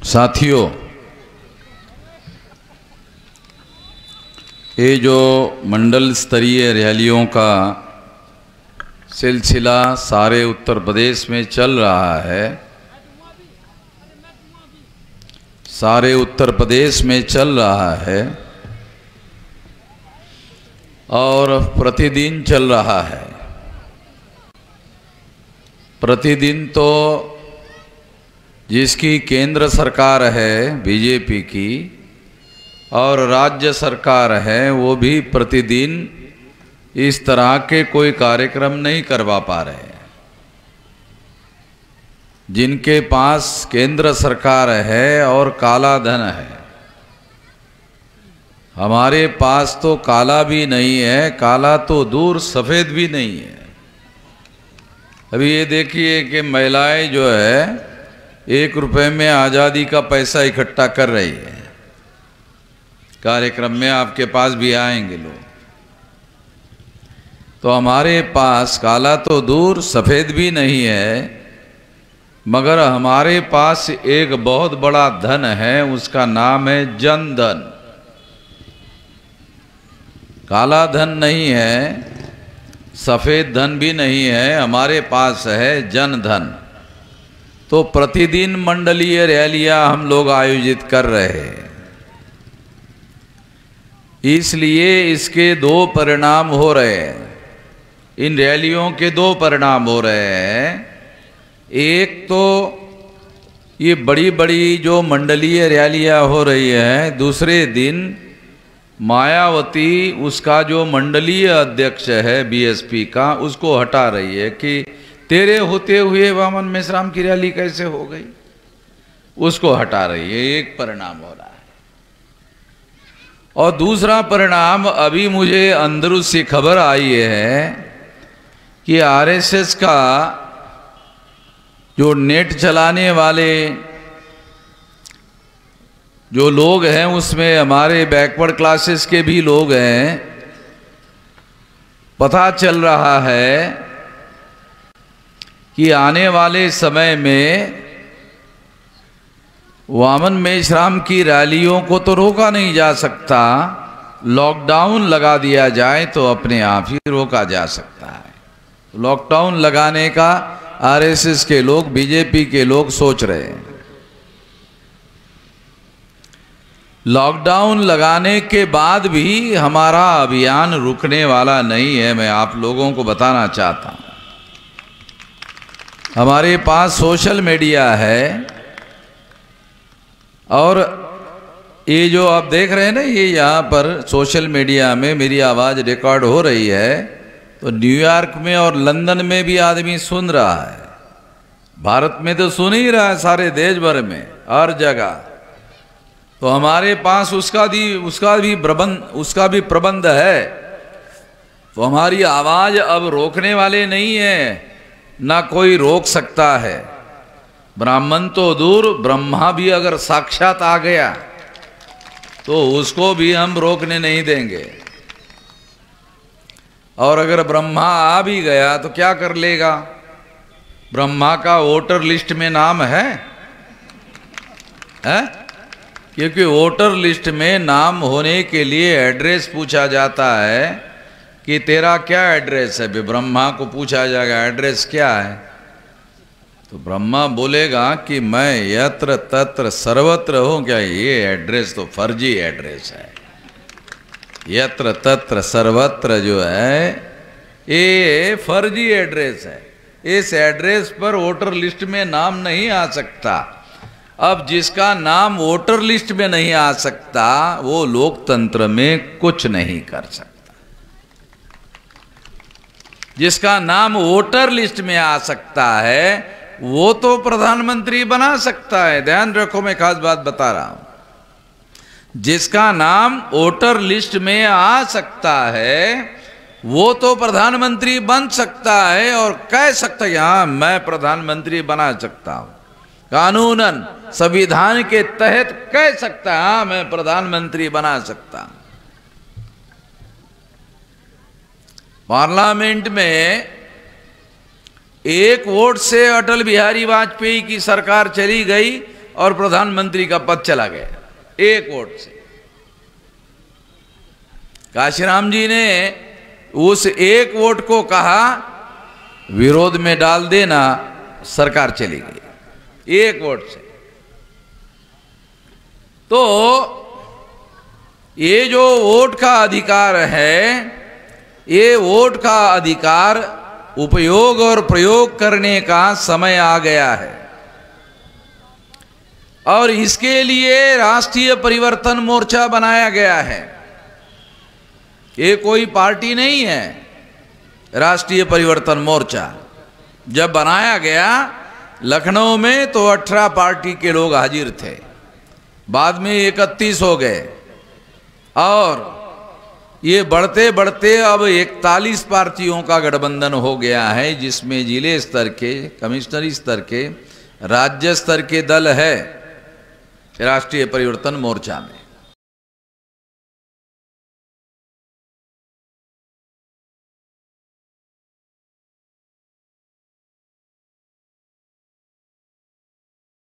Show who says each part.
Speaker 1: साथियों, ये जो मंडल स्तरीय रैलियों का सिलसिला सारे उत्तर प्रदेश में चल रहा है, सारे उत्तर प्रदेश में चल रहा है और प्रतिदिन चल रहा है। प्रतिदिन तो जिसकी केंद्र सरकार है बीजेपी की और राज्य सरकार है वो भी प्रतिदिन इस तरह के कोई कार्यक्रम नहीं करवा पा रहे हैं। जिनके पास केंद्र सरकार है और काला धन है, हमारे पास तो काला भी नहीं है, काला तो दूर सफ़ेद भी नहीं है। अभी ये देखिए कि महिलाएं जो है 1 रुपये में आज़ादी का पैसा इकट्ठा कर रही है। कार्यक्रम में आपके पास भी आएंगे लोग। तो हमारे पास काला तो दूर सफ़ेद भी नहीं है, मगर हमारे पास एक बहुत बड़ा धन है, उसका नाम है जन धन। काला धन नहीं है, सफ़ेद धन भी नहीं है, हमारे पास है जन धन। तो प्रतिदिन मंडलीय रैलियां हम लोग आयोजित कर रहे हैं। इसलिए इसके 2 परिणाम हो रहे हैं। इन रैलियों के 2 परिणाम हो रहे हैं। एक तो ये बड़ी बड़ी जो मंडलीय रैलियां हो रही हैं, दूसरे दिन मायावती उसका जो मंडलीय अध्यक्ष है बीएसपी का, उसको हटा रही है कि तेरे होते हुए वामन मेश्राम की रैली कैसे हो गई, उसको हटा रही है। एक परिणाम हो रहा है। और दूसरा परिणाम अभी मुझे अंदर से खबर आई है कि आरएसएस का जो नेट चलाने वाले जो लोग हैं उसमें हमारे बैकवर्ड क्लासेस के भी लोग हैं। पता चल रहा है कि आने वाले समय में वामन मेश्राम की रैलियों को तो रोका नहीं जा सकता, लॉकडाउन लगा दिया जाए तो अपने आप ही रोका जा सकता है। लॉकडाउन लगाने का आरएसएस के लोग, बीजेपी के लोग सोच रहे हैं। लॉकडाउन लगाने के बाद भी हमारा अभियान रुकने वाला नहीं है। मैं आप लोगों को बताना चाहता हूं, हमारे पास सोशल मीडिया है और ये जो आप देख रहे हैं ना, ये यहाँ पर सोशल मीडिया में मेरी आवाज़ रिकॉर्ड हो रही है, तो न्यूयॉर्क में और लंदन में भी आदमी सुन रहा है। भारत में तो सुन ही रहा है, सारे देश भर में, हर जगह। तो हमारे पास उसका भी प्रबंध है। तो हमारी आवाज़ अब रोकने वाले नहीं है, ना कोई रोक सकता है। ब्राह्मण तो दूर, ब्रह्मा भी अगर साक्षात आ गया तो उसको भी हम रोकने नहीं देंगे। और अगर ब्रह्मा आ भी गया तो क्या कर लेगा? ब्रह्मा का वोटर लिस्ट में नाम है? क्योंकि वोटर लिस्ट में नाम होने के लिए एड्रेस पूछा जाता है कि तेरा क्या एड्रेस है। ब्रह्मा को पूछा जाएगा एड्रेस क्या है, तो ब्रह्मा बोलेगा कि मैं यत्र तत्र सर्वत्र हूँ। क्या ये एड्रेस तो फर्जी एड्रेस है। यत्र तत्र सर्वत्र जो है ये फर्जी एड्रेस है। इस एड्रेस पर वोटर लिस्ट में नाम नहीं आ सकता। अब जिसका नाम वोटर लिस्ट में नहीं आ सकता वो लोकतंत्र में कुछ नहीं कर सकता। जिसका नाम वोटर लिस्ट में आ सकता है वो तो प्रधानमंत्री बना सकता है। ध्यान रखो, मैं खास बात बता रहा हूं। जिसका नाम वोटर लिस्ट में आ सकता है वो तो प्रधानमंत्री बन सकता है और कह सकता है हाँ मैं प्रधानमंत्री बना सकता हूं। कानूनन संविधान के तहत कह सकता है हाँ मैं प्रधानमंत्री बना सकता हूं। पार्लियामेंट में 1 वोट से अटल बिहारी वाजपेयी की सरकार चली गई और प्रधानमंत्री का पद चला गया, एक वोट से। काशीराम जी ने उस एक वोट को कहा विरोध में डाल देना, सरकार चली गई एक वोट से। तो ये जो वोट का अधिकार है, ये वोट का अधिकार उपयोग और प्रयोग करने का समय आ गया है। और इसके लिए राष्ट्रीय परिवर्तन मोर्चा बनाया गया है। ये कोई पार्टी नहीं है। राष्ट्रीय परिवर्तन मोर्चा जब बनाया गया लखनऊ में तो 18 पार्टी के लोग हाजिर थे, बाद में 31 हो गए और ये बढ़ते बढ़ते अब 41 पार्टियों का गठबंधन हो गया है, जिसमें जिले स्तर के, कमिश्नरी स्तर के, राज्य स्तर के दल है राष्ट्रीय परिवर्तन मोर्चा में।